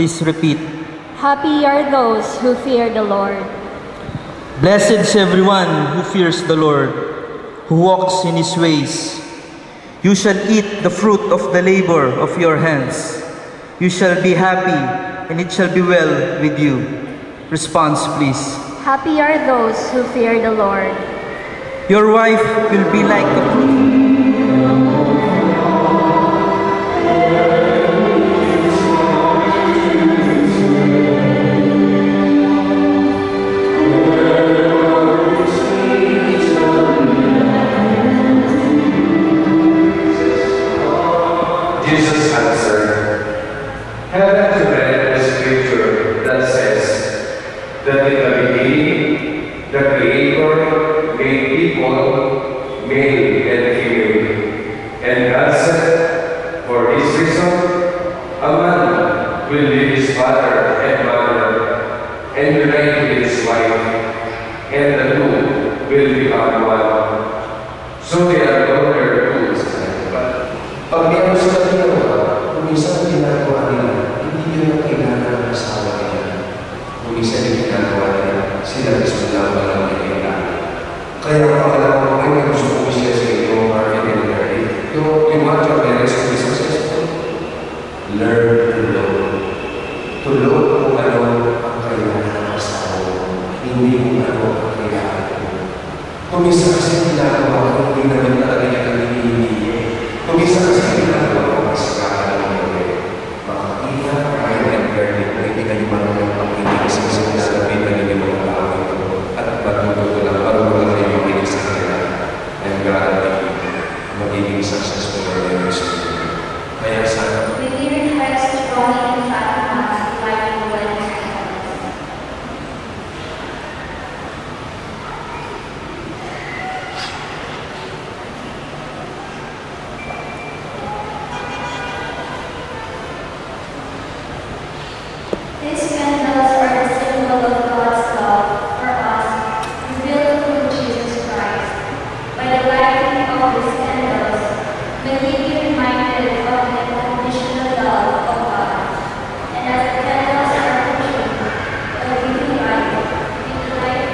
Please repeat. Happy are those who fear the Lord. Blessed is everyone who fears the Lord, who walks in his ways. You shall eat the fruit of the labor of your hands. You shall be happy, and it shall be well with you. Response, please. Happy are those who fear the Lord. Your wife will be like a fruit. Jesus answered, "Haven't you read the scripture that says that in the beginning the Creator made people, male and female, and God said, for this reason, a man will leave his father and mother and unite with his wife, and the two will become one. So they are no longer two." Pag meron sila ginawa, kung minsan ginagawa nila, hindi nyo na kailangan ng asawa nila. Kung minsan yung ginagawa nila, sila gusto lang walang kailangan. Kaya kung alam mo kayo, gusto ko siya sa iyo, Marvin and Mary, you want your marriage to be successful? Learn to love. To love kung ano ang kailangan ng asawa mo, hindi kung ano ang kailangan mo. Kung minsan kasi ginagawa ko, hindi naman talaga niya kami hinihingi. Kung isa kasi ginagawa ko mas kakala mo yun, makakita kayo ng garlic na hindi kayo marunong pakinig sa sinasabi na nila mga tao ito at matututo lang para wala kayo makinig sa kanila. I'm guaranteed magiging successful marriage. Kaya sana We live in Christ strongly in Fatima, like the wedding ceremony. These candles are the symbol of God's love for us, revealed through Jesus Christ. By the lighting of these candles, may we be reminded of the unconditional love of God. And as the candles are pushing the living light into light,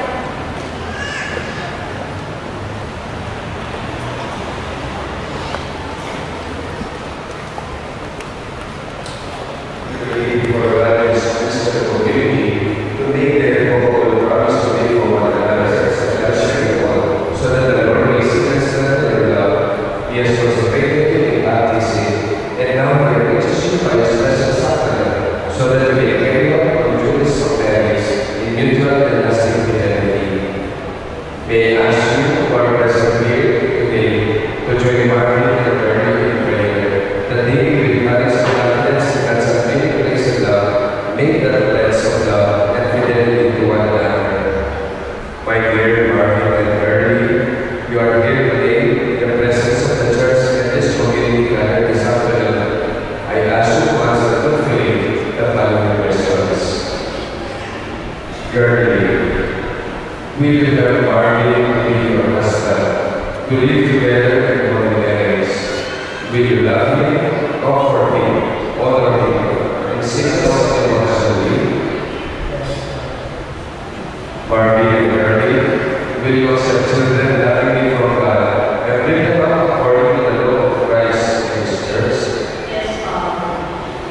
for God is to make the irrevocable promise to be for one another as a so that the Lord may see and strengthen their love. He has consecrated in baptism, and now we are relationship by His blessed sacrament, so that we may carry out the duties of marriage in mutual and lasting fidelity. May I ask you who are present here today to join Marvin and Mary in prayer, that they will manage the confidence in God's ability to raise love, make the pledge of love and fidelity to one another. My dear Marvin and Mary, you are here today in the presence of the church and this community gathered this afternoon. I ask you to answer truthfully the following questions. Girlie, will you have Marvin to be your husband, to live together in holy marriage? Will you love him, comfort him, honor him, and seek us emotionally? Marvin and Mary, will you accept children lovingly from God and bring them up according to the law of Christ and His church? yes, Father.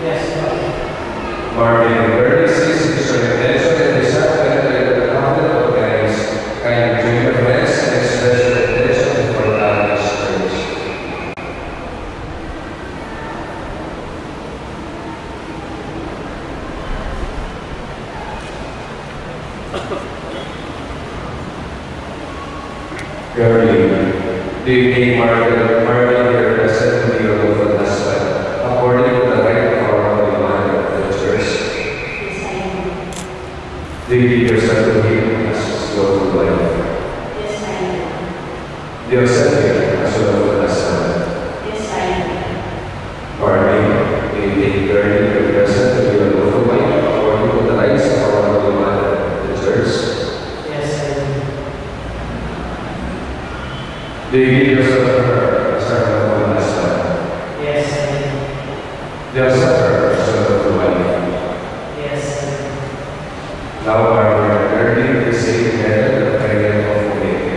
yes, Lord. Marvin and Mary, since it is your intention and desire to enter the covenant of marriage, kindly join your friends and express your intention before God and His church. Girlie, do you think Marvin your present to be your lawful husband, according to the right of our holy mother of the church? Yes, I do. Do you give yourself to him as his lawful wife? Yes, I do. Do you accept him as your lawful husband? Yes, I Marvin, do you take Girlie your present to be your lawful wife, according to the rights of our holy mother of the church? Yes, I do. Do you give yourself to her as our lawful husband? Yes, I do. Do you accept her as your lawful wife? Now our learning to say together the prayer of Omega.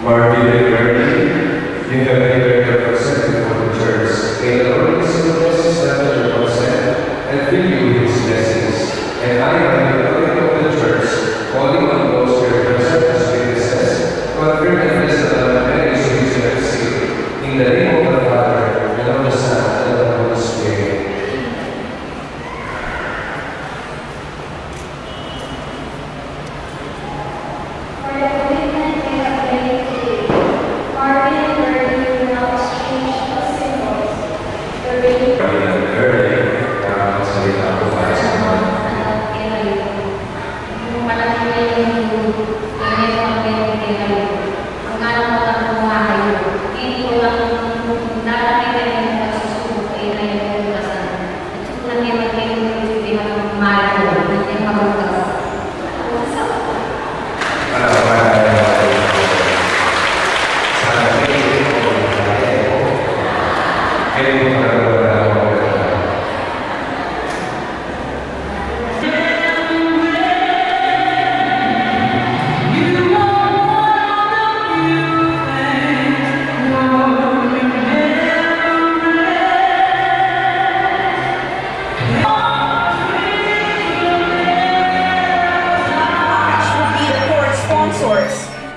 Martin Bernie, you have declared your consent before the church. May the Lord bless you, establish your consent, and fill you with his blessings. And I am the authority of the church, calling on those who represent as witnesses, confirm and bless the Lord marriage which you have seen. In the name of the Father, and of the Son, and of the Holy Spirit. For the commitment we have made today, Marvin and Bernie will now exchange the symbols. The ring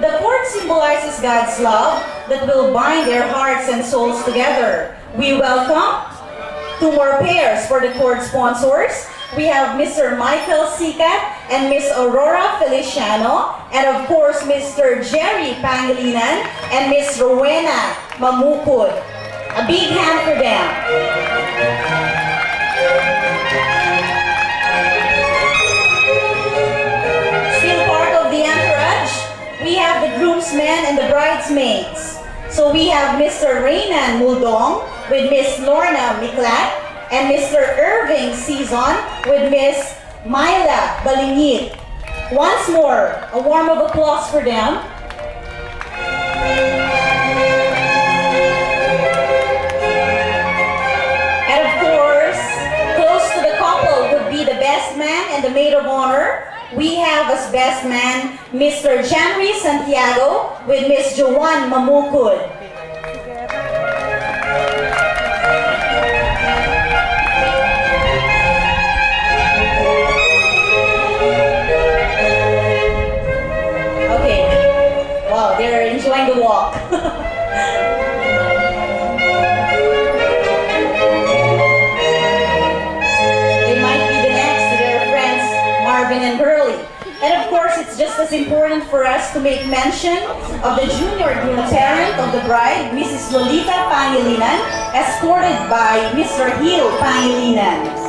The cord symbolizes God's love that will bind their hearts and souls together. We welcome 2 more pairs for the cord sponsors. We have Mr. Michael Sikat and Miss Aurora Feliciano, and of course Mr. Jerry Pangilinan and Miss Rowena Mamukod. A big hand for them. We have the groomsmen and the bridesmaids. So we have Mr. Raynan Muldong with Miss Lorna Miklat and Mr. Irving Season with Miss Myla Balingit. Once more, a warm of applause for them. And of course, close to the couple would be the best man and the maid of honor. We have as best man, Mr. Janry Santiago with Miss Joanne Mamukod. Okay, wow, they're enjoying the walk. They might be the next to their friends, Marvin and Burley. And of course, it's just as important for us to make mention of the junior groom parent of the bride, Mrs. Lolita Pangilinan, escorted by Mr. Hill Pangilinan.